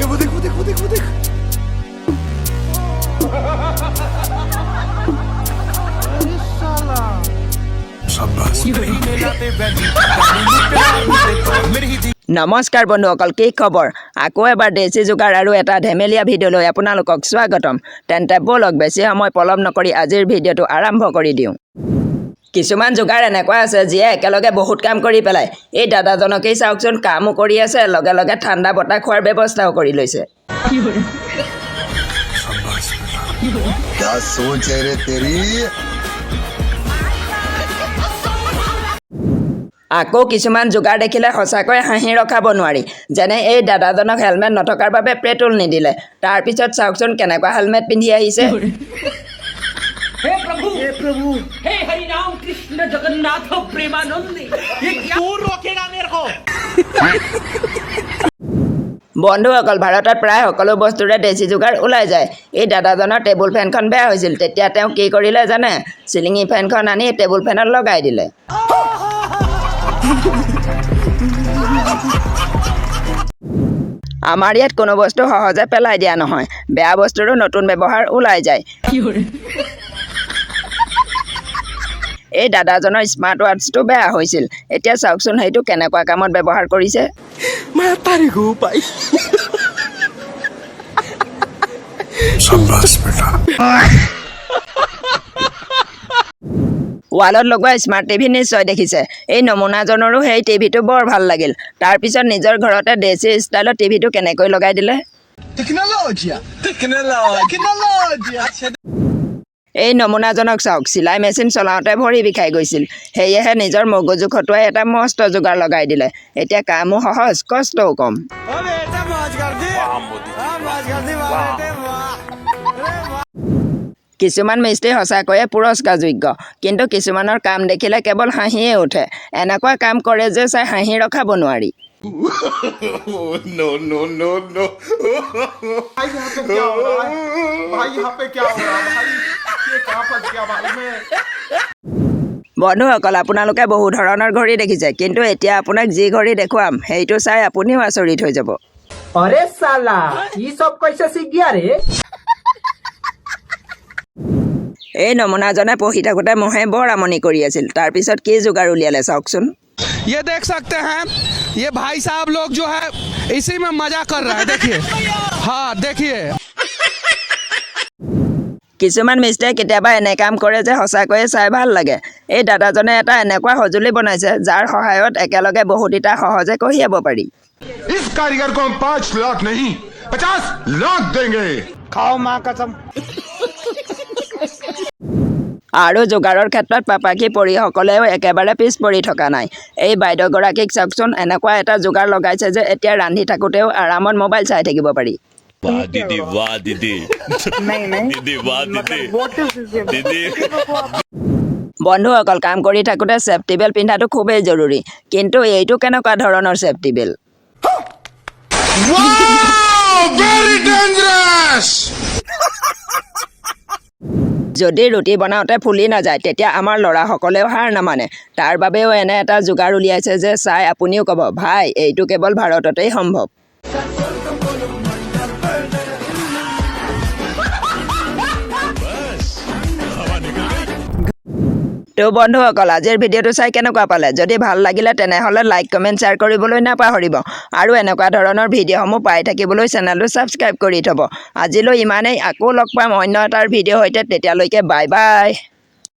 वो देख वो देख वो देख वो देख अरे साला নমস্কাৰ বন্ধুসকল কি খবৰ আকৌ এবাৰ দেশী যোগাৰ আৰু এটা ধেমেলীয়া ভিডিঅ' লৈ আপোনালোকক স্বাগতম তেন্তে বলক বেছি সময় পলম নকৰি আজিৰ ভিডিঅ'টো আৰম্ভ কৰি দিওঁ কিছুমান যোগাৰ এনেকুৱা আছে যিয়ে একেলগে বহুত কাম কৰি পেলাই এই দাদাজনকেই চাওকচোন কামো কৰি আছে লগে লগে ঠাণ্ডা বতাহ খোৱাৰ ব্যৱস্থাও কৰি লৈছে क्या सोच है रे तेरी আকৌ কিছুমান যোগাৰ দেখিলে সঁচাকৈ হাঁহি ৰখাব নোৱাৰি যেনে এই দাদাজনক হেলমেট নথকাৰ বাবে পেট্ৰল নিদিলে তাৰ পিছত চাওকচোন কেনেকুৱা হেলমেট পিন্ধি আহিছে हे प्रभु हे हरि राम कृष्ण जगन्नाथ प्रेमानंद ये क्या तू रोकेगा मेरे को বন্ধুসকল ভাৰতত প্ৰায় সকলো বস্তুৰে দেশী যোগাৰ ওলাই যায় এই দাদাজনৰ টেবুল ফেনখন বেয়া হৈছিল তেতিয়া তেওঁ কি কৰিলে জানে চিলিঙি ফেনখন আনি টেবুল ফেনত লগাই দিলে আমাৰ ইয়াত কোনো বস্তু সহজে পেলাই দিয়া নহয় বেয়া বস্তুৰো নতুন ব্যৱহাৰ ওলাই যায় এই দাদাজনৰ স্মাৰ্ট ৱাটচটো বেয়া হৈছিল এতিয়া চাওকচোন সেইটো কেনেকুৱা কামত ব্যৱহাৰ কৰিছে मैं तारे को पाई शाबाश बेटा ৱালত লগোৱা স্মাৰ্ট টিভি নিশ্চয় দেখিছে এই নমুনাজনৰো সেই টিভিটো বৰ ভাল লাগিল তাৰপিছত নিজৰ ঘৰতে দেশী ষ্টাইলত টিভিটো কেনেকৈ লগাই দিলে टेक्नोलॉजिया এই নমুনাজনক চাওক চিলাই মেচিন চলাওঁতে ভৰি বিষাই গৈছিল সেয়েহে নিজৰ মগজু খটুৱাই এটা মস্ত যোগাৰ লগাই দিলে এতিয়া কামো সহজ কষ্টও কম কিছুমান মিস্ত্ৰী সঁচাকৈয়ে পুৰস্কাৰযোগ্য কিন্তু কিছুমানৰ কাম দেখিলে কেৱল হাঁহিয়ে উঠে এনেকুৱা কাম কৰে যে চাই হাঁহি ৰখাব নোৱাৰি नो नो नो नो भाई यहाँ पे क्या हो रहा है भाई यहाँ पे क्या हो रहा है भाई ये कहाँ फंस गया भाई मैं বন্ধুসকল আপোনালোকে বহু ধৰণৰ ঘড়ী দেখিছে কিন্তু এতিয়া আপোনাক যি ঘড়ী দেখুৱাম সেইটো চাই আপুনিও আচৰিত হৈ যাব अरे साला ये सब कैसे सीख गया रे এই নমুনাজনে পঢ়ি থাকোঁতে মহে বৰ আমনি কৰি আছিল তাৰপিছত কি যোগাৰ উলিয়ালে চাওকচোন ये देख सकते हैं ये भाई साहब लोग जो है इसी में मजा कर रहा है देखिए हाँ देखिए কিছুমান মিস্ত্ৰীয়ে কেতিয়াবা এনে কাম কৰে যে সঁচাকৈয়ে চাই ভাল লাগে এই দাদাজনে এটা এনেকুৱা সঁজুলি বনাইছে যাৰ সহায়ত একেলগে বহুত ইটা সহজে কঢ়িয়াব পাৰি इस कारीगर को हम 5 लाख नहीं 50 लाख देंगे खाओ माँ कसम আৰু যোগাৰৰ ক্ষেত্ৰত পাপাকী পৰিসকলেও একেবাৰে পিছ পৰি থকা নাই এই বাইদেউগৰাকীক চাওকচোন এনেকুৱা এটা যোগাৰ লগাইছে যে এতিয়া ৰান্ধি থাকোঁতেও আৰামত মোবাইল চাই থাকিব পাৰি वाह दीदी दीदी वाह दीदी বন্ধুসকল কাম কৰি থাকোঁতে ছেফটি বেল্ট পিন্ধাটো খুবেই জৰুৰী কিন্তু এইটো কেনেকুৱা ধৰণৰ ছেফটি বেল্ট वेरी डेंजरस যদি ৰুটি বনাওঁতে ফুলি নাযায় তেতিয়া আমাৰ ল'ৰাসকলেও হাৰ নামানে তাৰ বাবেও এনে এটা যোগাৰ উলিয়াইছে যে চাই আপুনিও ক'ব ভাই এইটো কেৱল ভাৰততেই সম্ভৱ তো বন্ধুসকল আজিৰ ভিডিঅ'টো চাই কেনেকুৱা পালে যদি ভাল লাগিলে তেনেহ'লে লাইক কমেণ্ট শ্বেয়াৰ কৰিবলৈ নাপাহৰিব আৰু এনেকুৱা ধৰণৰ ভিডিঅ'সমূহ পাই থাকিবলৈ চেনেলটো ছাবস্ক্ৰাইব কৰি থ'ব আজিলৈ ইমানেই আকৌ লগ পাম অন্য এটাৰ ভিডিঅ' সৈতে তেতিয়ালৈকে বাই বাই